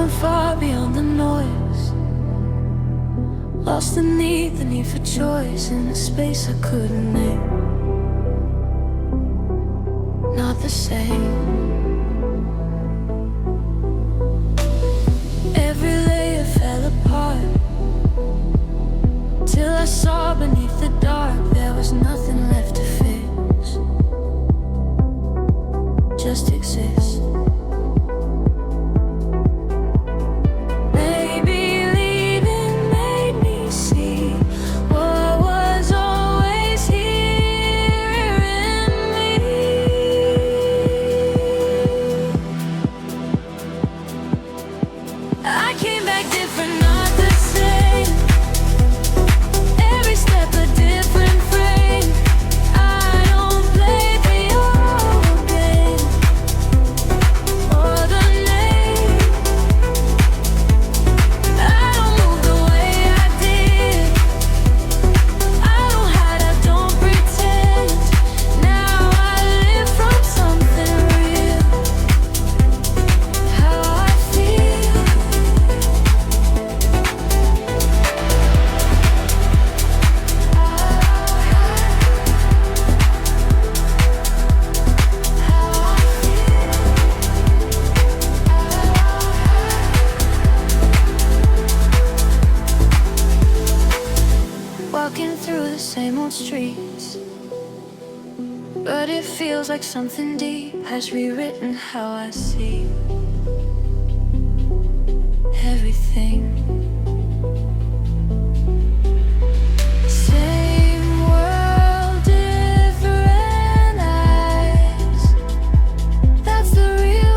went far beyond the noise. Lost the need for choice in a space I couldn't name. Not the same. Every layer fell apart till I saw beneath the dark there was nothing left to fix. Just exist. Streets, but it feels like something deep has rewritten how I see everything. Same world, different eyes. That's the real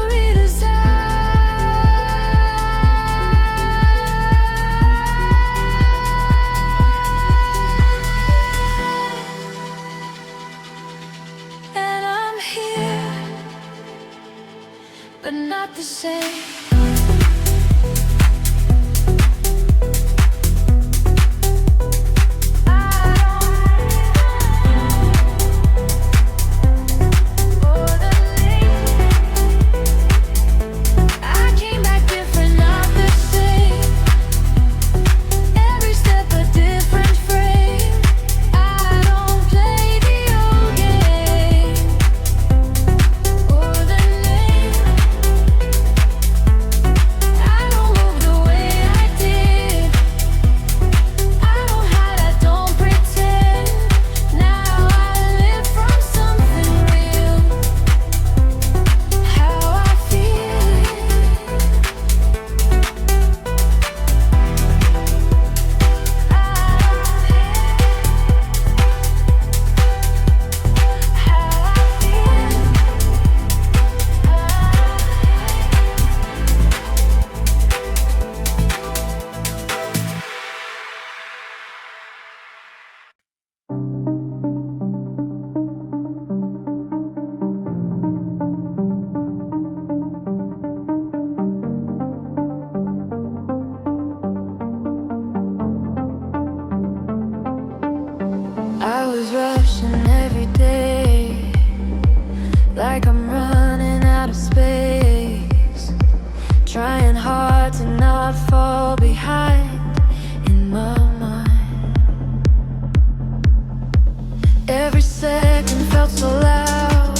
but not the same. I was rushing every day, like I'm running out of space, trying hard to not fall behind in my mind. Every second felt so loud,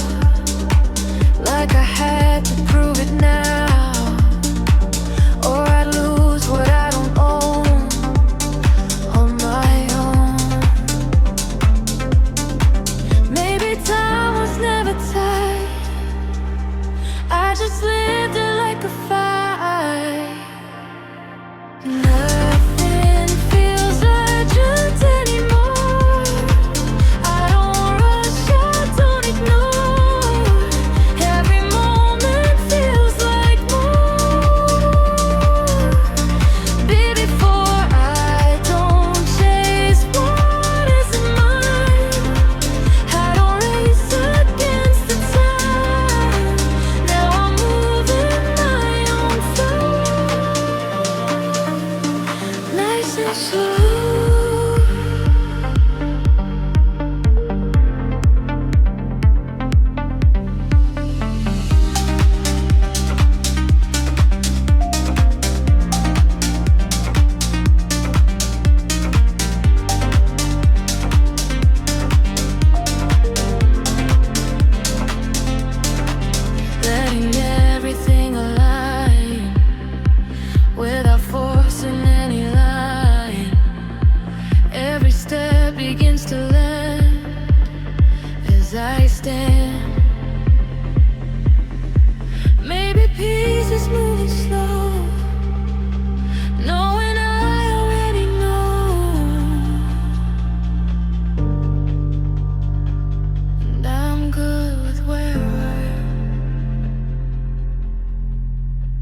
like I had to prove it now, or I'd lose what I don't own on my own. Maybe time was never tight, I just lived it like a fight. Nothing feels urgent anymore. I don't rush, I don't ignore. Every moment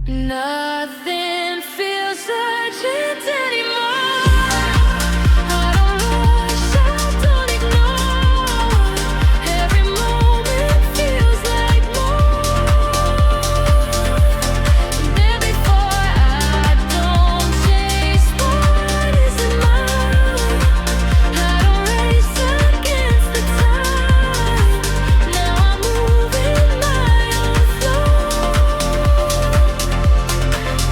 Nothing feels urgent anymore. I don't rush, I don't ignore. Every moment feels like more than before. I don't chase what isn't mine. I don't race against the time. Now I'm moving my own flow,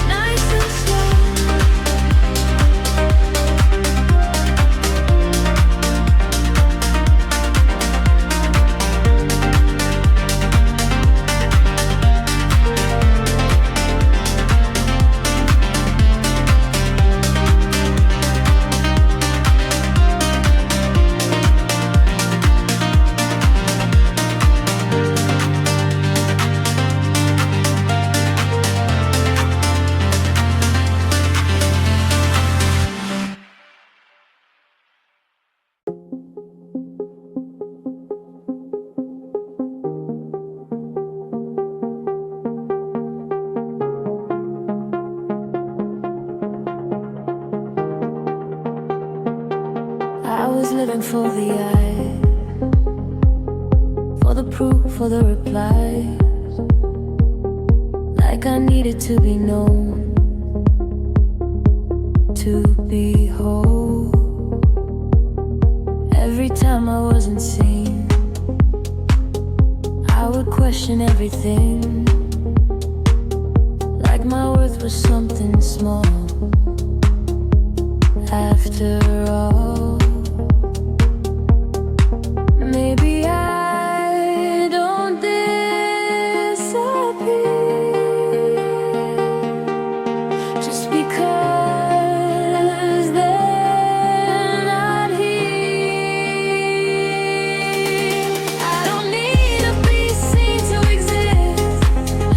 nice and slow. I was living for the eye, for the proof, for the replies. Like I needed to be known, to be whole. Every time I wasn't seen, I would question everything, like my worth was something small. After all, maybe I don't disappear just because they're not here. I don't need to be seen to exist.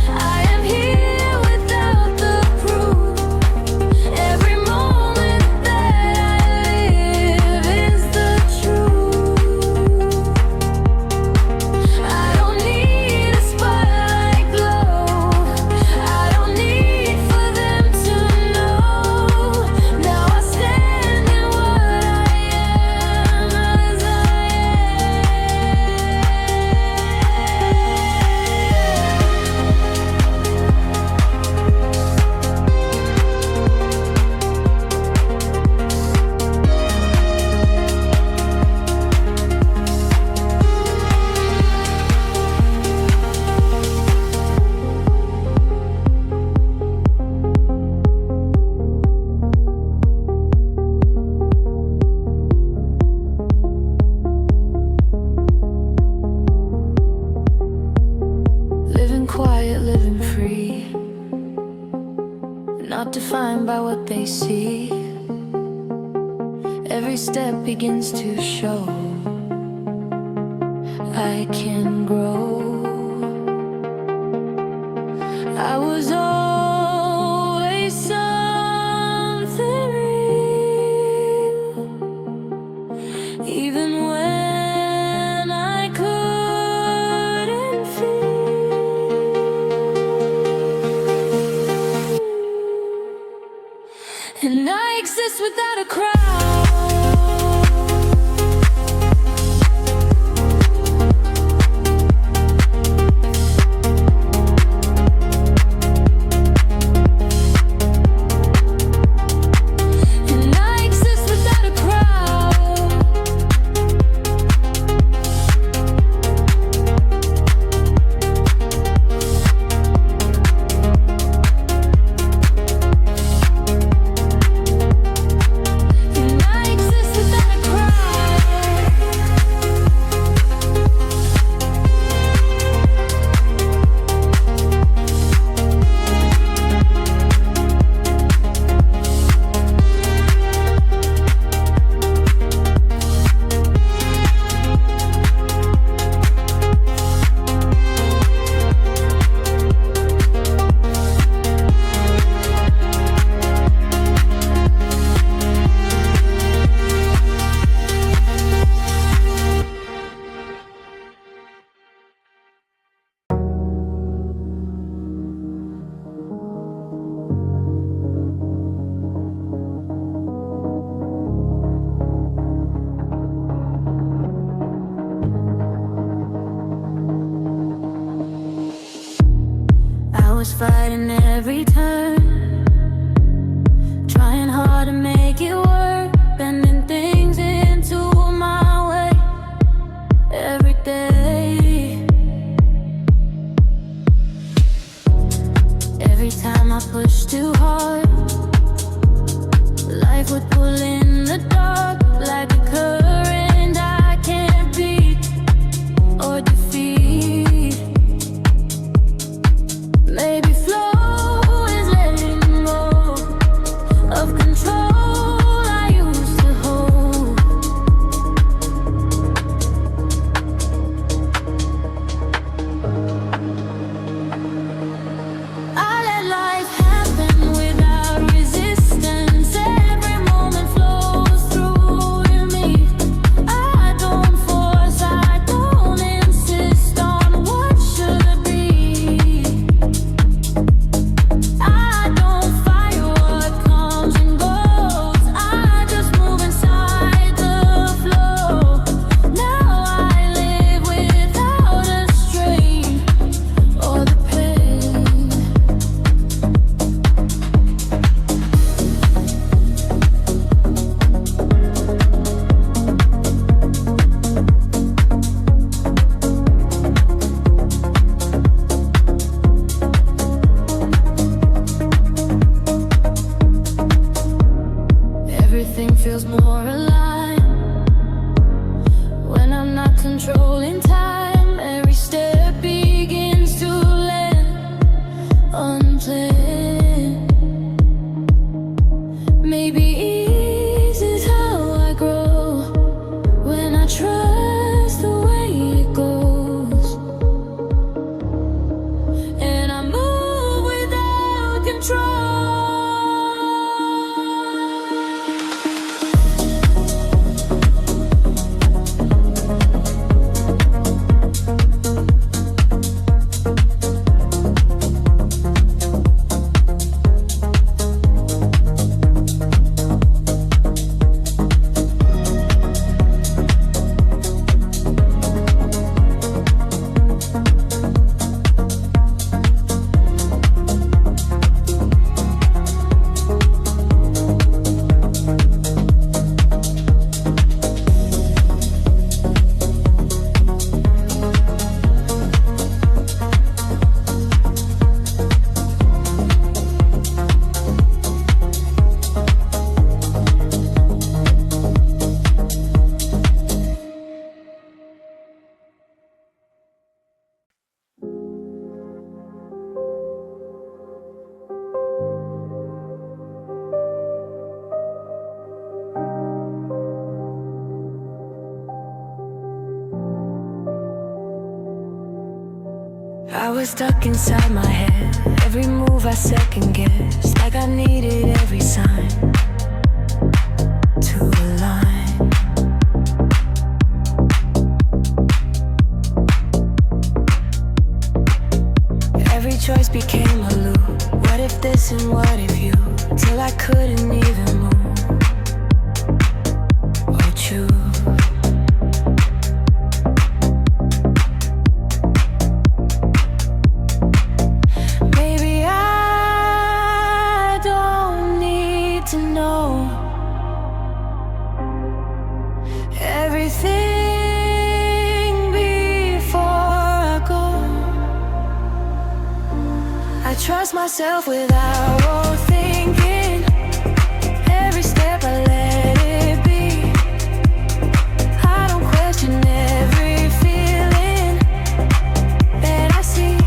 I am here without the proof. Every moment that I live is the truth. I don't need a spotlight glow. I don't need for them to know. Now I stand in what I am as I living quiet, living free, not defined by what they see. Every step begins to show I can grow. I was always something real, even when I couldn't feel. And I exist without a crowd. And I exist without a crowd. And fighting every turn, trying hard to make it work, bending things into my way every day. Every time I push too hard, life would pull in the dark like a current I can't beat or defeat. Maybe flow is letting go of control I used to hold. I let life happen without resistance. Every moment flows through to me. I don't force, I don't insist on what should be. I don't fight what comes and goes. I just move inside the flow. Now I live without a strain or the pain. Everything feels more alive when I'm not controlling time. Every step begins to land unplanned. Maybe ease is how I grow when I trust the way it goes, and I move without control. I was stuck inside my head. Every move I second guessed, like I needed every sign to align. Every choice became a loop. What if this and what if you? Till I couldn't even move or choose. To know everything before I go. I trust myself without overthinking. Every step I let it be. I don't question every feeling that I see.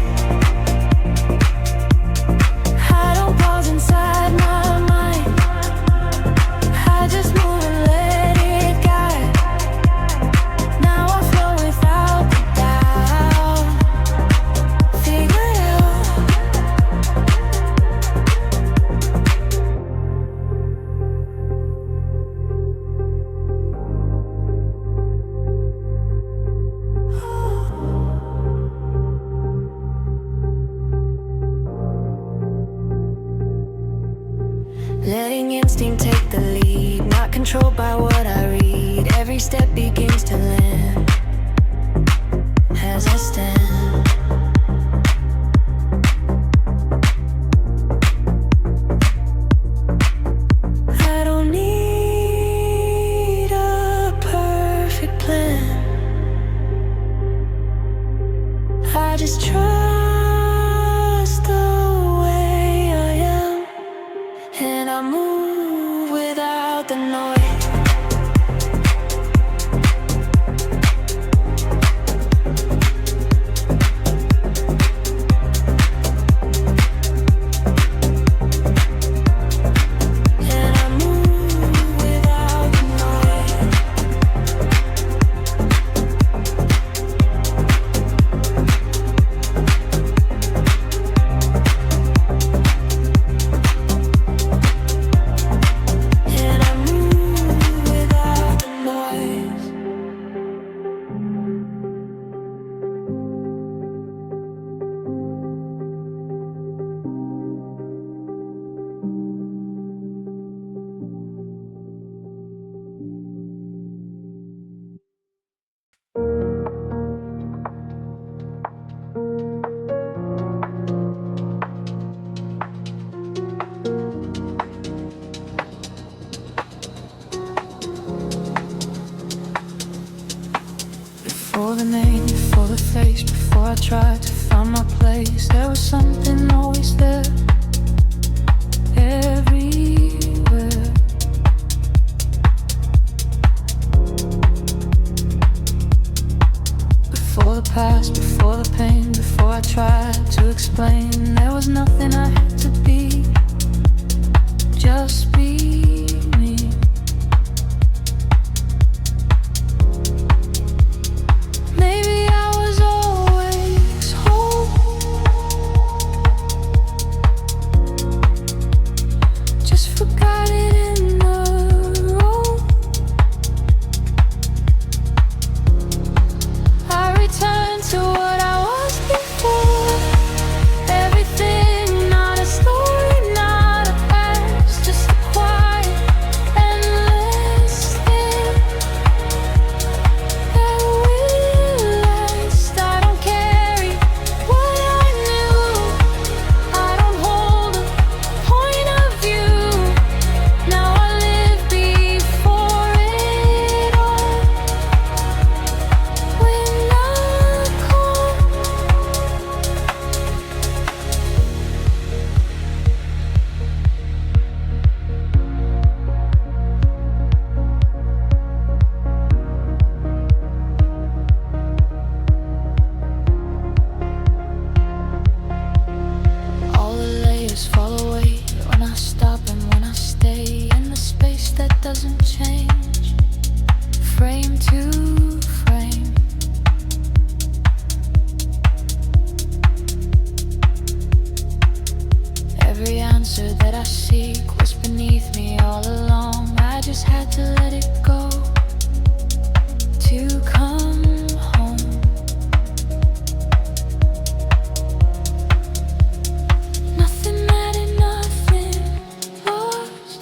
I don't pause inside my mind. I just move and let it guide. Now I flow without the doubt. Figure it out. Letting instinct take the lead, not controlled by what I read. Every step begins to land as I stand. the name, before the face, before I tried to find my place. There was something always there, everywhere. Before the past, before the pain, before I tried to explain, there was nothing I had to be, just be me. Maybe I was always home, just forgot it in the road. I returned to what I was before. Everything, not a story, not a past, just a quiet, endless thing that will last. I don't carry what I knew, I don't hold a point of view. Now I live before it all. When I call, all the layers fall away when I stop and when I stay in the space that doesn't change, frame to frame. Every answer that I seek was beneath me all along. I just had to let it go to come home. Nothing mattered, nothing lost.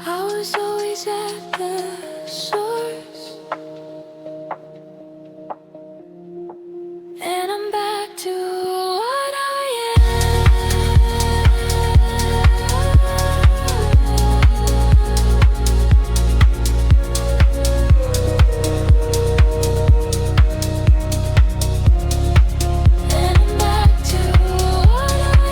I was always at the source, and I'm back to what I and I'm back to what I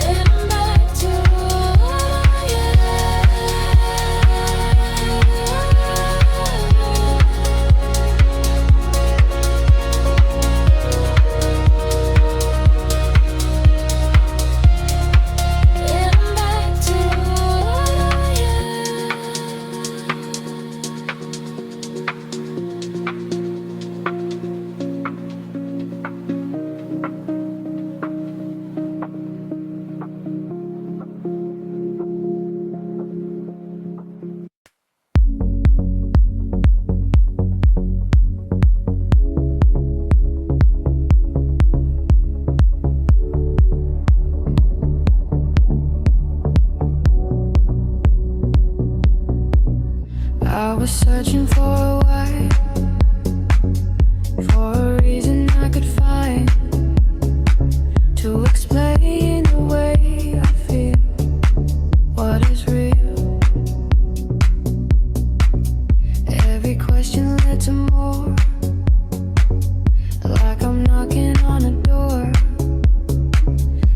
and I'm back to what and I'm back to what I was searching for a why, for a reason I could find to explain the way I feel, what is real. Every question led to more, like I'm knocking on a door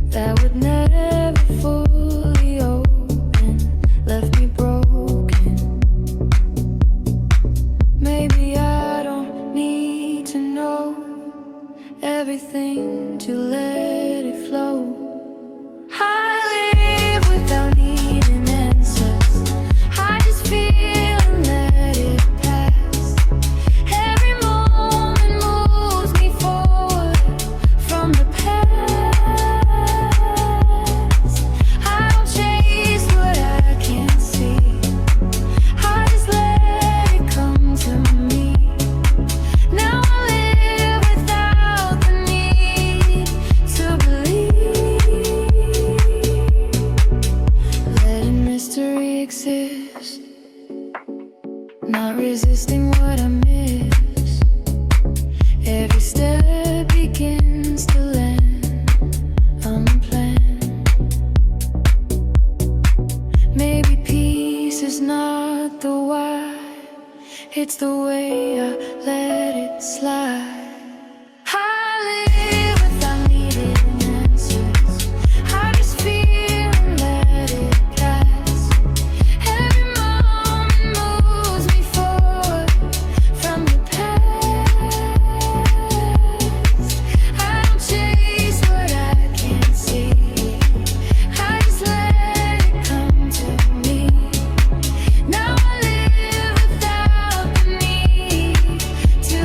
that would never fully open, left me broken. Maybe I don't need to know everything to let it flow. I live without needing answers, I just feel and let it pass. Every moment moves me forward from the past. I don't chase what I can't see, I just let it come to me. Now I live without the need to believe, letting mystery exist, not resisting what I miss. It's the way I let it slide. I live without needing answers. I just feel and let it pass. Every moment moves me forward from the past. I don't chase what I can't see. I just let it come to me. Now I live without the need to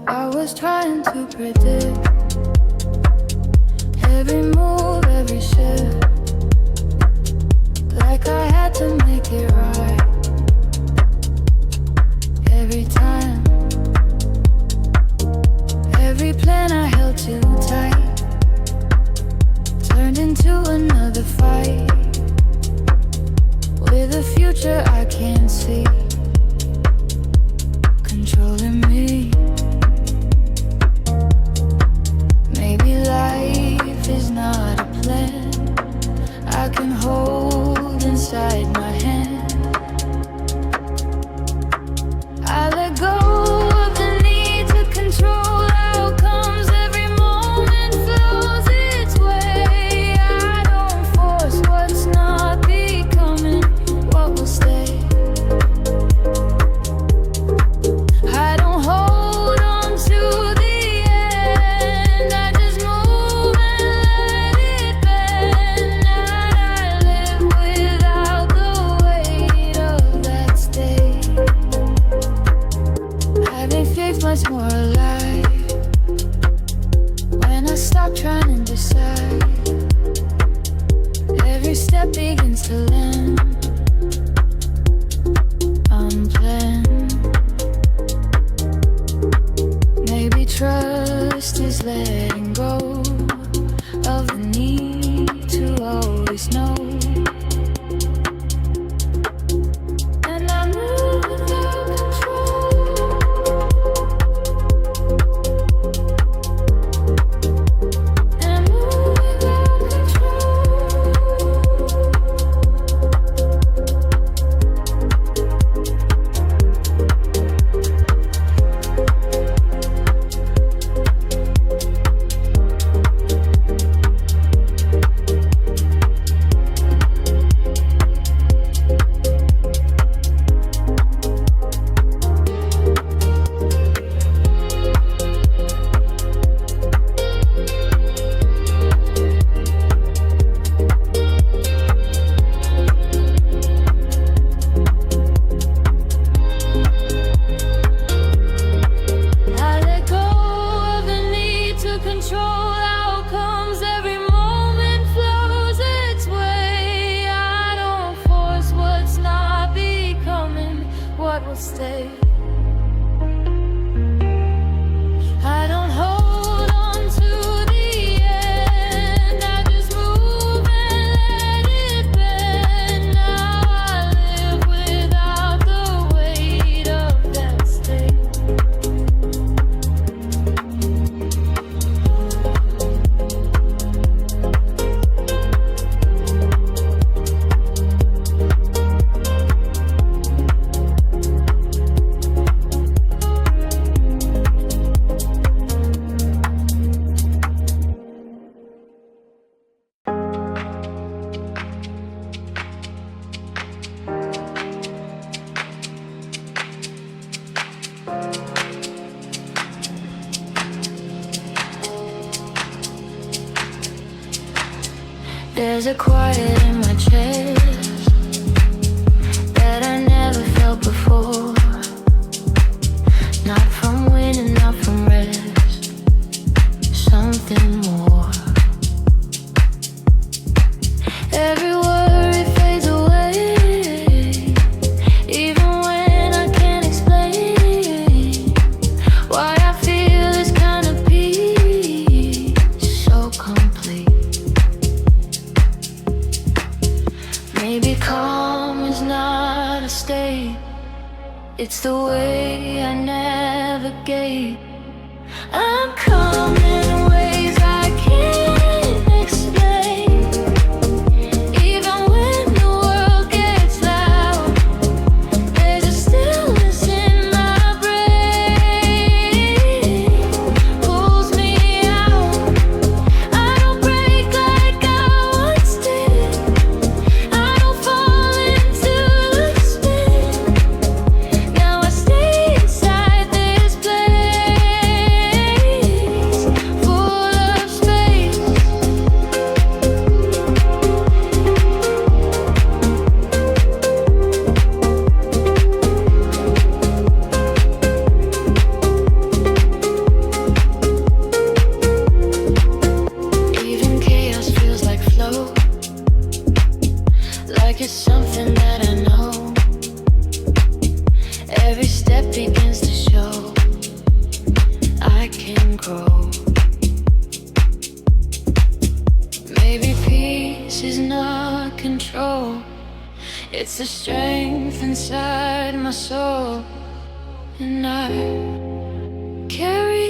I was trying to predict every move, every shift, like I had to make it right every time. Every plan I held too tight turned into another fight with a future I can't see controlling me. Maybe life is not a plan I can hold inside my hand. I let go of the need to control outcomes. Every moment flows its way. I don't force what's not becoming what will stay. I don't hold on to the end. I just move and let it bend. Now I live without the weight of that state. Having faith much more alive when I stop trying to decide. Every step begins to land unplanned. Maybe trust is letting go of the need to always know. And I move without control. And I move without control. I let go of the need to control outcomes. Every moment flows its way. I don't force what's not becoming what will stay. I don't hold on to the end. I just move and let it bend. Now I live without the weight of that state. There's a quiet in my chest that I never felt before. Not from winning, not from rest, something more. Every worry fades away, even when I can't explain why I feel this kind of peace, so complete. Maybe calm is not a state, it's the way I navigate. I'm calm in ways I can't explain. Even when the world gets loud, there's a stillness in my brain. Pulls me out. I don't break like I once did. I don't fall into the spin. Now I stay inside this place, full of space. Even chaos feels like flow, like it's something that I know. Every step begins to show I can grow. Maybe peace is not control, it's the strength inside my soul, and I carry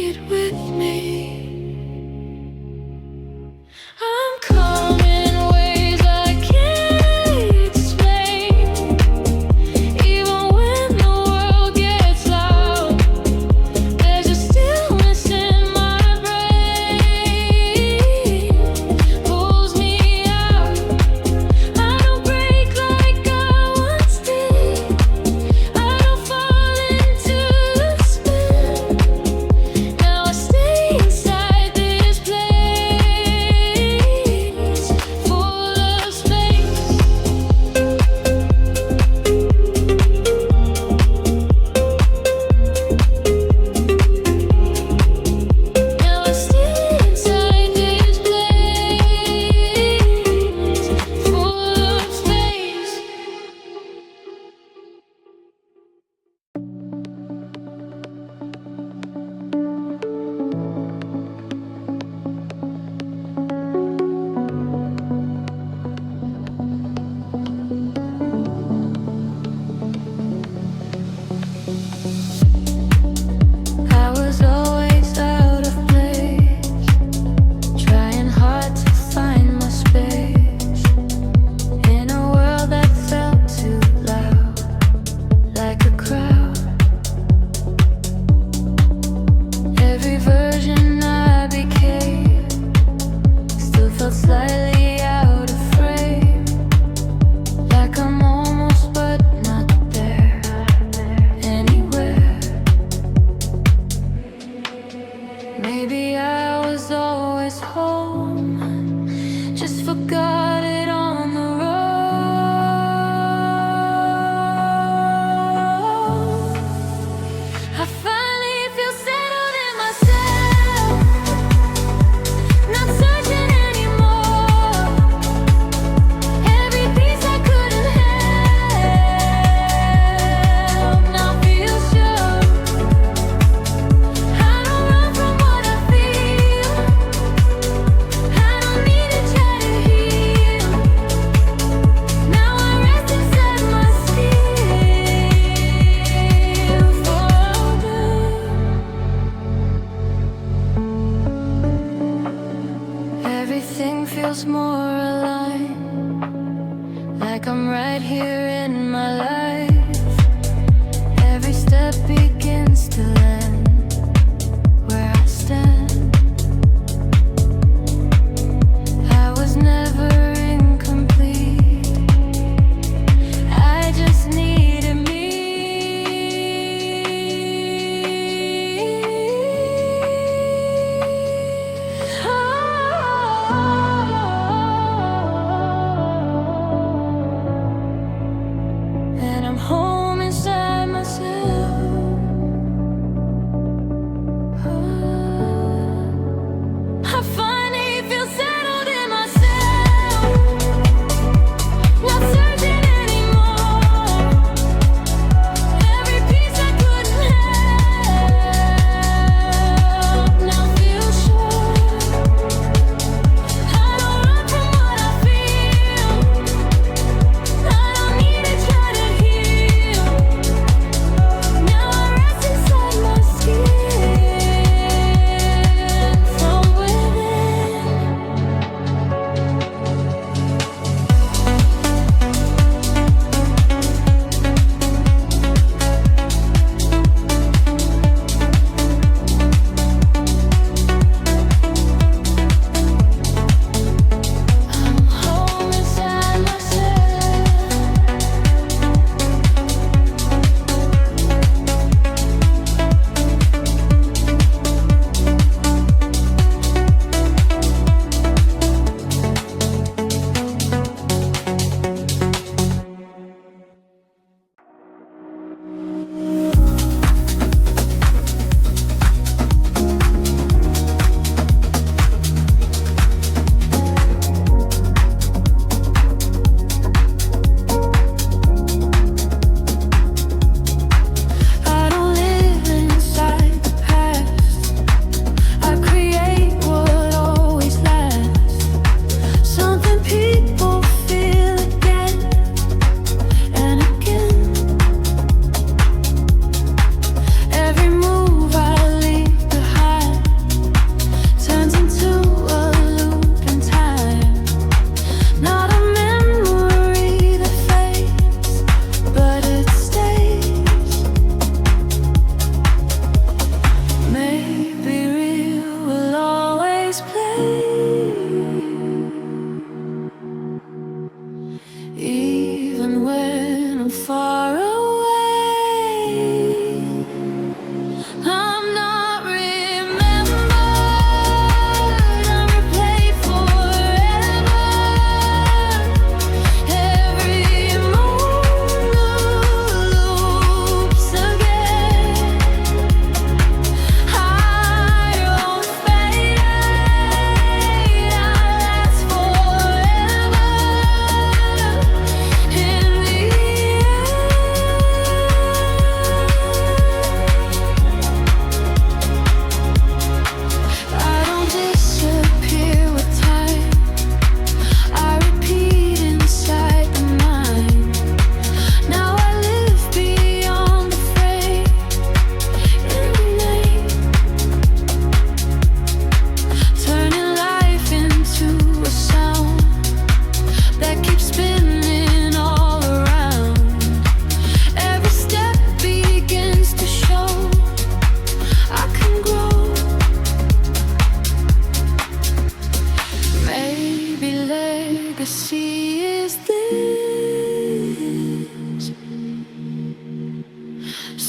it with me. I'm calm in ways I can't explain. Even when the world gets loud, there's a stillness in my brain. Pulls me out. I don't break like I once did. I don't fall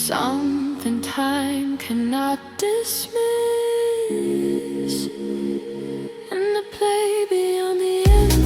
Something time cannot dismiss, and the play beyond the end.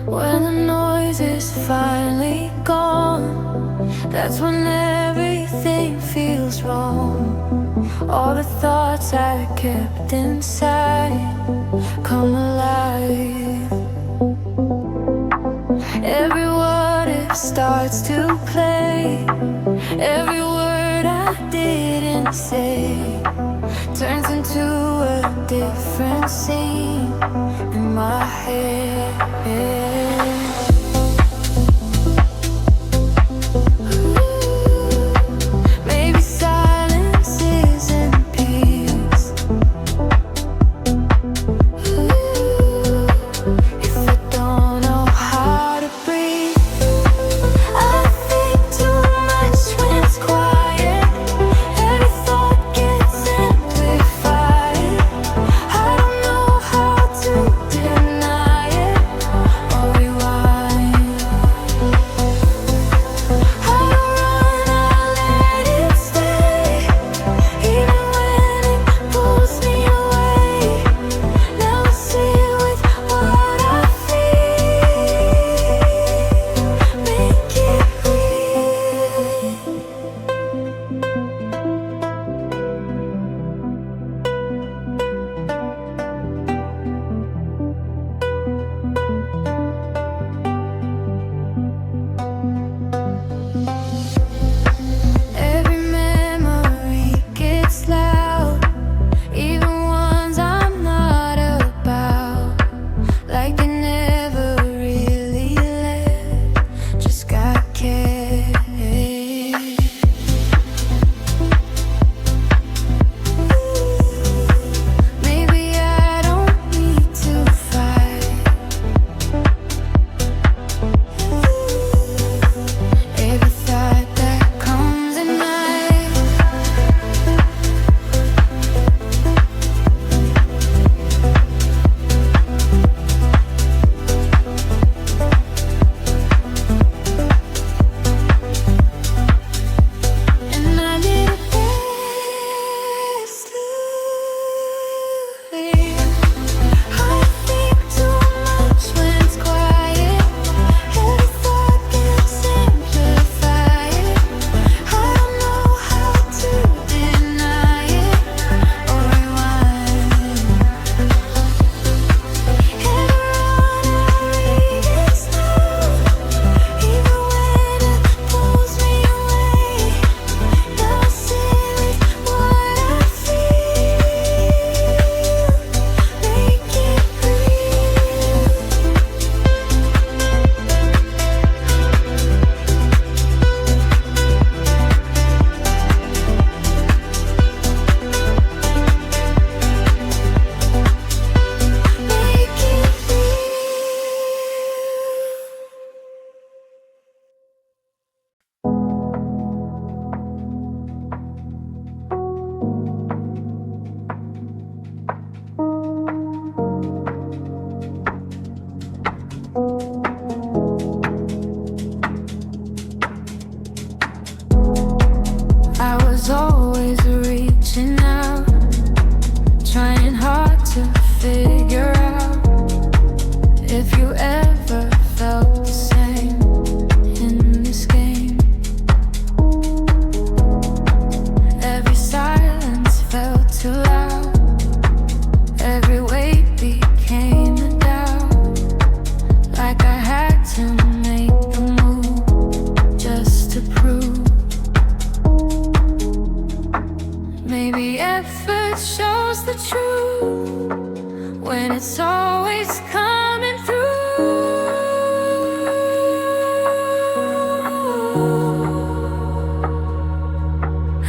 When the noise is finally gone, that's when everything feels wrong. All the thoughts I kept inside come alive. Every what if starts to play. Every word I didn't say turns into a different scene in my head. Maybe silence isn't peace. If I don't know how to breathe, I think too much when it's quiet. Every thought gets amplified. I don't know how to deny it or rewind.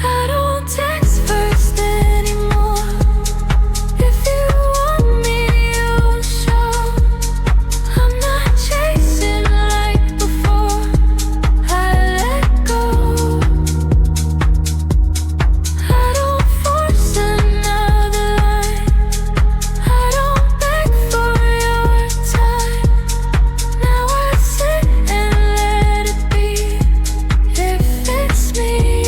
I don't text first anymore. If you want me, you'll show. I'm not chasing like before. I let go. I don't force another line. I don't beg for your time. Now I sit and let it be. If it's mean,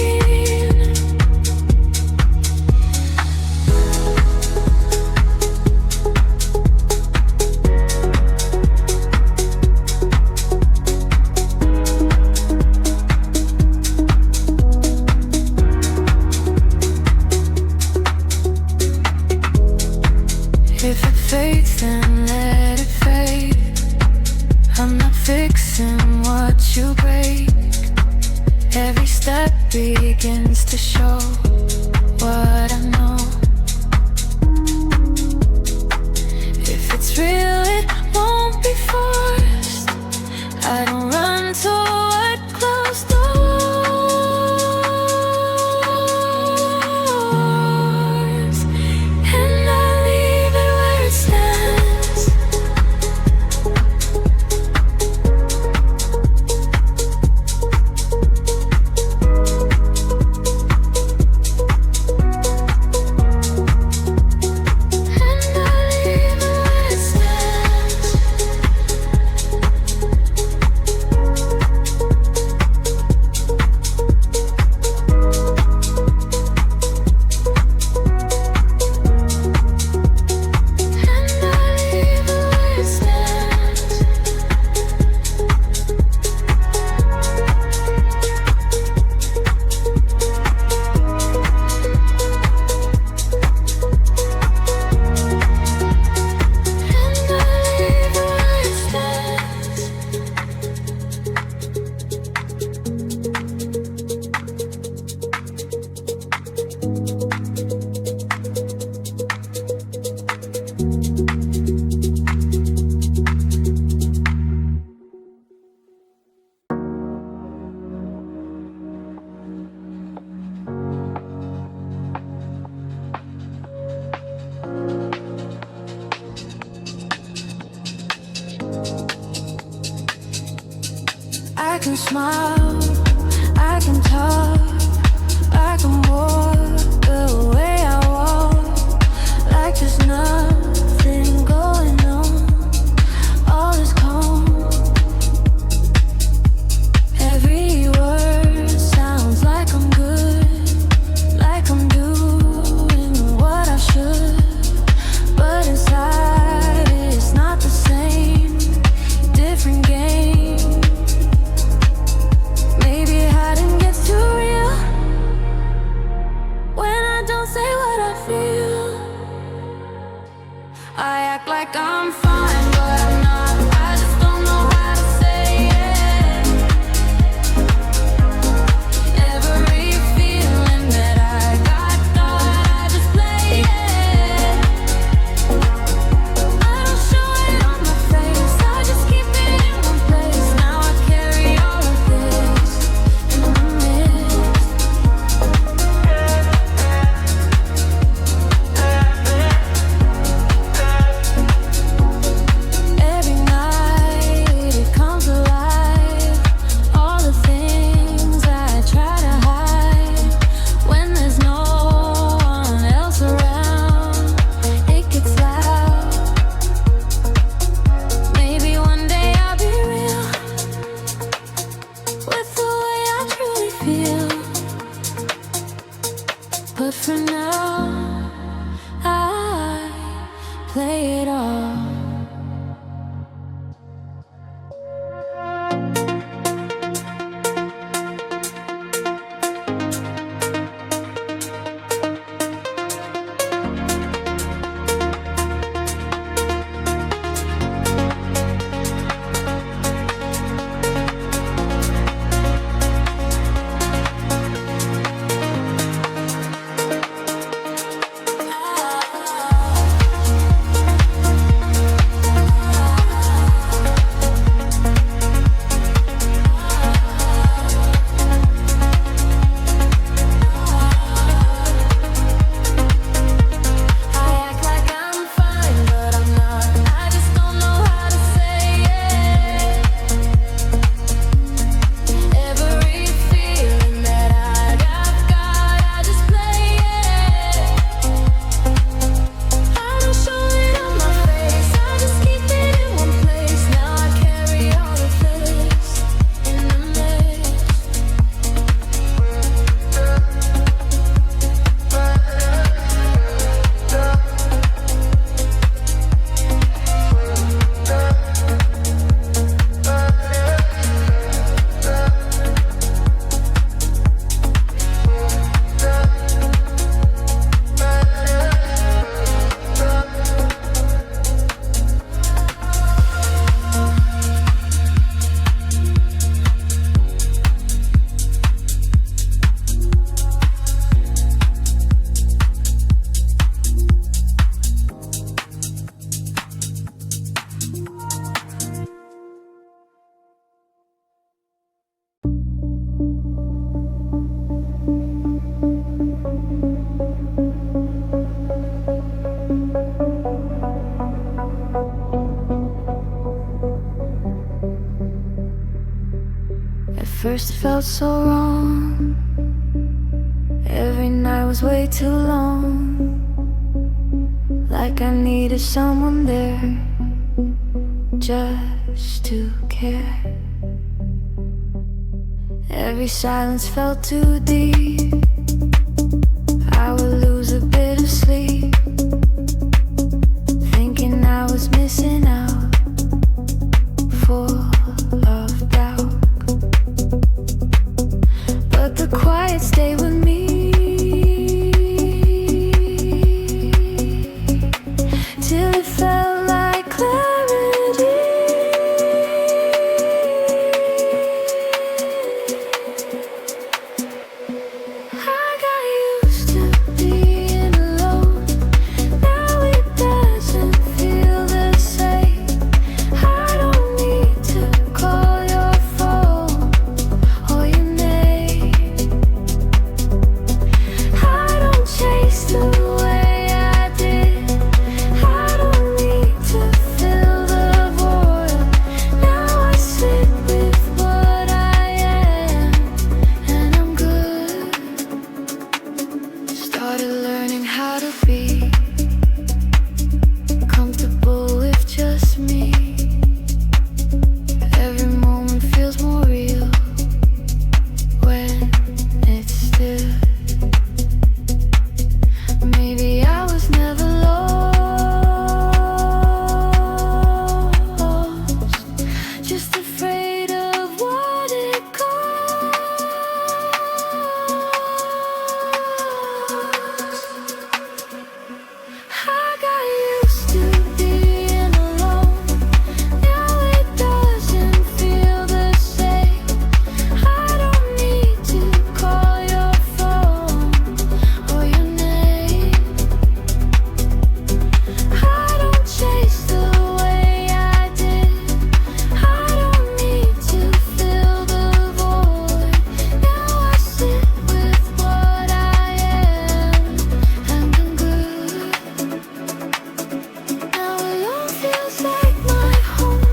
if it fades, then let it fade. I'm not fixing what you break. Every step begins to show what I know. If it's real, it won't be forced. I don't run toward closed doors, and I leave it where it stands. And I leave it where it stands. And I leave it where it stands. And I leave it where it stands. I can smile, I can talk, I can walk the way I walk, like there's nothing going on. All is calm. Every word sounds like I'm good, like I'm doing what I should. But inside it's not the same, different game. Maybe hiding gets too real when I don't say what I feel. I act like I'm fine, but I'm not. I just don't know how to say it. Every feeling that I got, thought I just play it. I don't show it on my face, I just keep it in one place. Now I carry all of this in the mist. Every night it comes alive. All the things I try to hide. When there's no one else around, it gets loud. Maybe one day I'll be real with the way I truly feel. But for now, I play it all. At first it felt so wrong. Every night was way too long. Like I needed someone there just to care. Every silence felt too deep. I would lose a bit of sleep, thinking I was missing out, full of doubt. But the quiet stayed with me till it felt like clarity. I got used to being alone. Now it doesn't feel the same. I don't need to call your phone or your name. I don't chase the way I did. I don't need to fill the void. Now I sit with what I am, and I'm good. Started learning how to be comfortable with just me. Every moment feels more real when it's still. Maybe I was never lost, just afraid of what it costs. I got used to being alone. Now it doesn't feel the same. I don't need to call your phone or your name. I don't chase the way I did. I don't need to fill the void. Now I sit with what I am, and I'm good. Now alone feels like my home.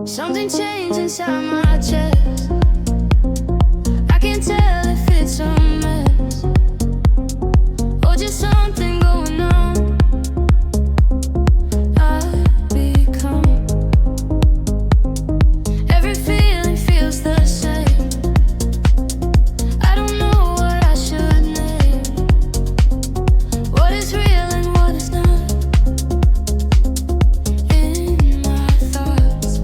Something changed inside my chest. I can't tell if it's a mess or just something going on. I've become, every feeling feels the same. I don't know what I should name, what is real and what is not. In my thoughts,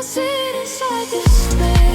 I sit inside this space.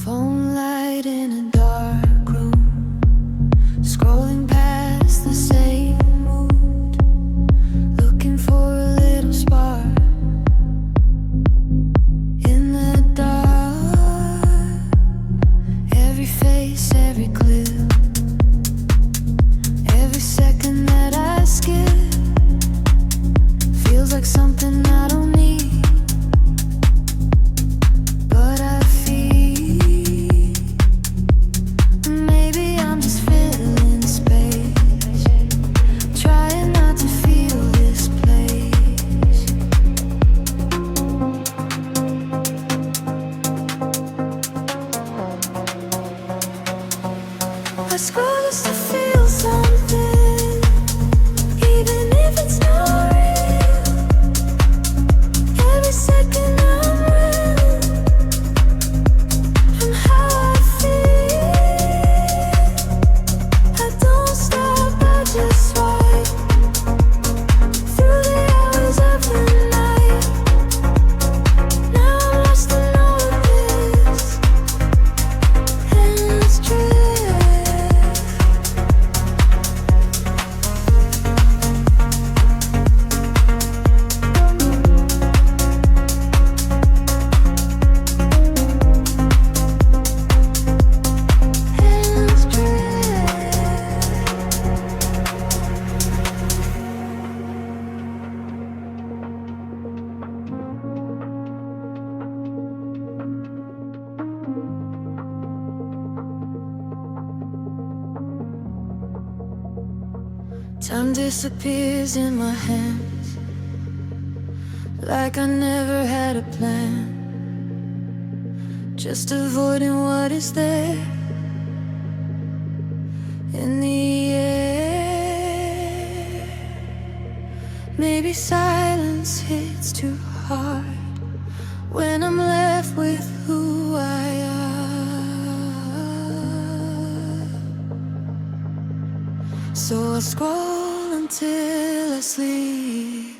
Phone light in a dark room, scrolling past the same mood, looking for a little spark in the dark. Every face, every clue, every second that I skip feels like something I don't need, but I feel. Maybe I'm just filling space, trying not to feel this place. I scroll just to feel something, even if it's not real. Every second I'm running from how I feel. I don't stop, I just swipe through the hours of the night. Now I'm lost in all of this endless drift. Endless drift. Time disappears in my hands, like I never had a plan, just avoiding what is there in the air. Maybe silence hits too hard when I'm left with who I am. So I scroll until I sleep.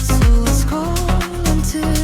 So I scroll until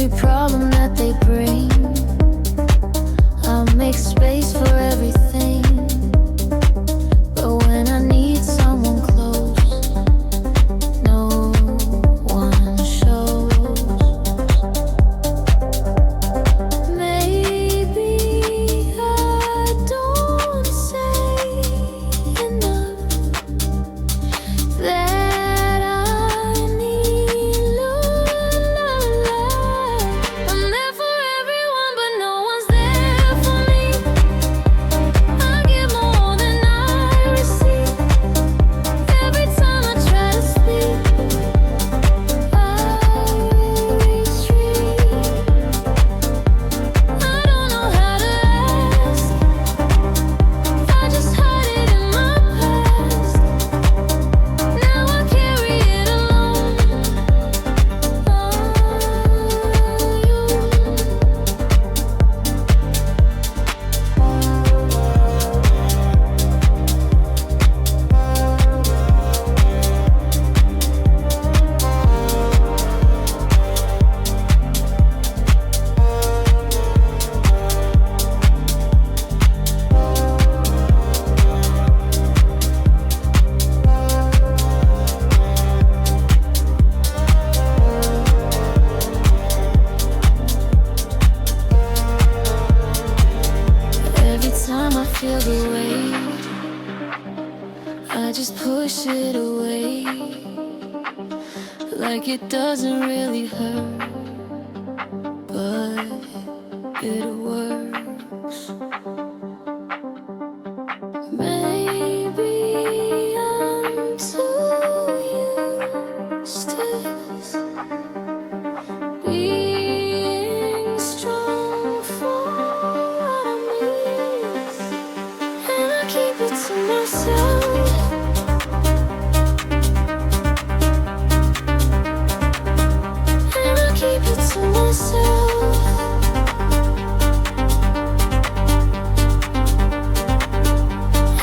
every problem that they bring. I'll make space for everything. But when I need someone close, no one shows. Maybe I don't say enough that I need love. I'm there for everyone, but no one's there for me. I give more than I receive. Every time I try to speak, I retreat. I don't know how to ask, I just hide it in my past. Now I carry it alone. Every time I feel the weight, I just push it away, like it doesn't really hurt, but it works. Maybe I'm too used to this, being strong for what I miss, and I keep it to myself. And I keep it to myself.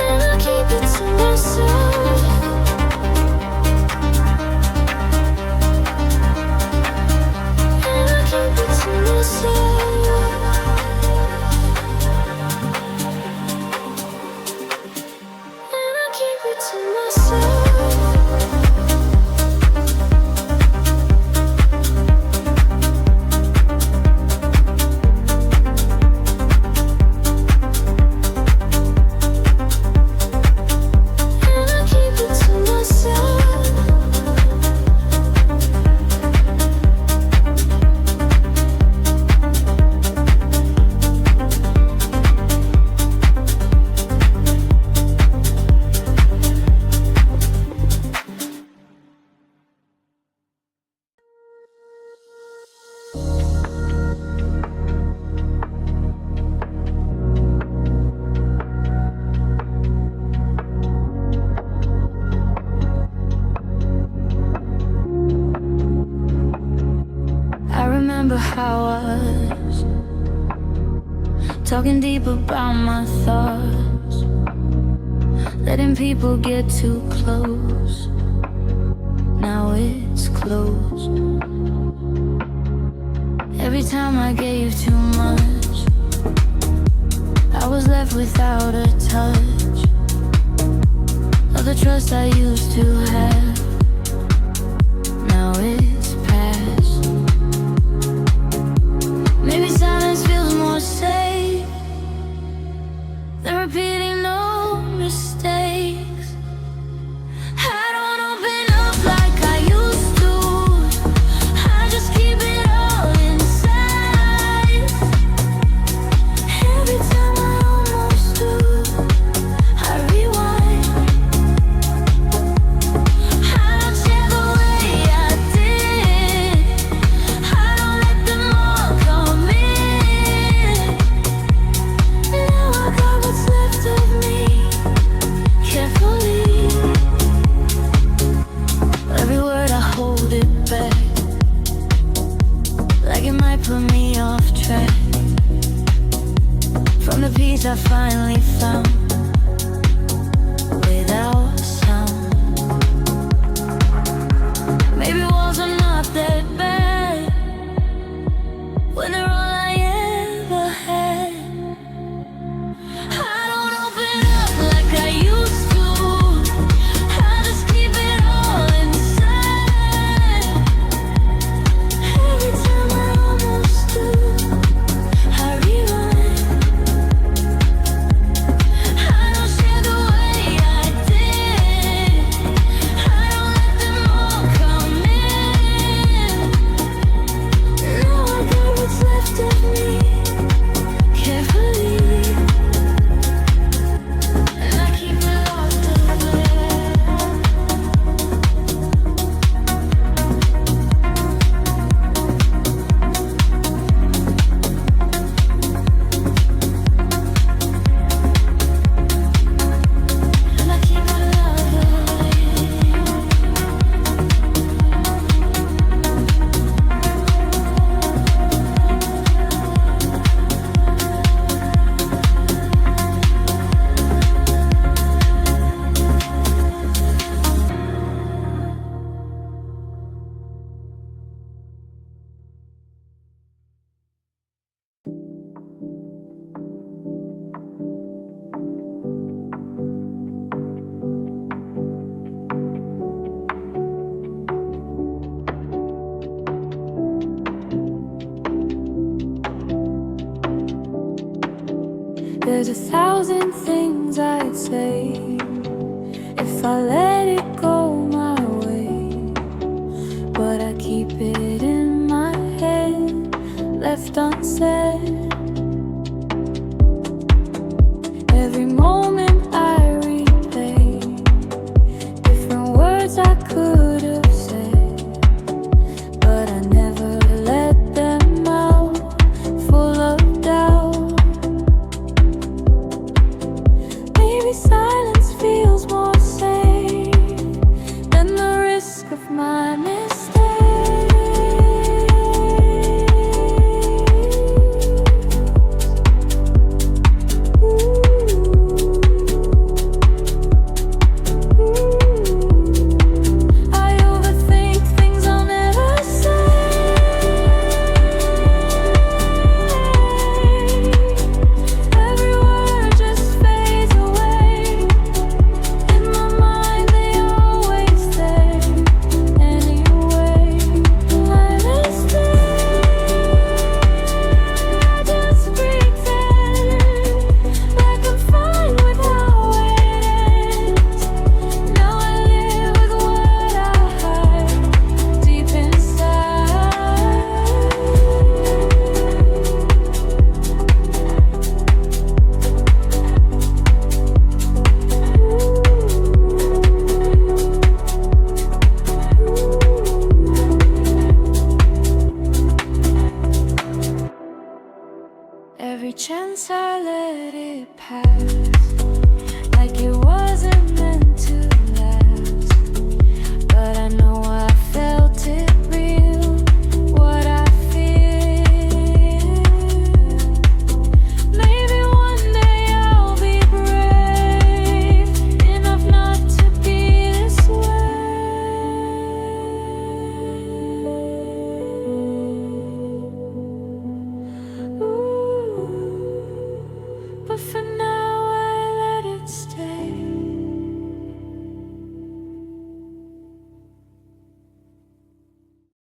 And I keep it to myself. And I keep it to myself. And I keep it to myself. And I keep it to myself. I remember how I was talking deep about my thoughts, letting people get too close. Now it's closed. Every time I gave too much, I was left without a touch of the trust I used to have. Now it's past. Maybe silence feels more safe than repeating no mistakes. I don't open up like I used to. I just keep it all inside. Every time I almost do, I rewind. I don't share the way I did. I don't let them all come in. Now I got what's left of me, carefully. Every word I hold it back, like it might put me off track from the peace I finally found without sound. Maybe walls are not that bad, There's 1,000 things I'd say if I let it go my way, but I keep it in my head, left unsaid. Every moment I replay different words I could have said, but I never let them out, full of doubt. Maybe silence feels more safe than the risk of my mistakes. I overthink things I'll never say. Every word just fades away. In my mind they always stay. Anyway, I mistake. I just pretend like I'm fine with how it ends. Now I live with what I hide deep inside. Every chance I let it pass,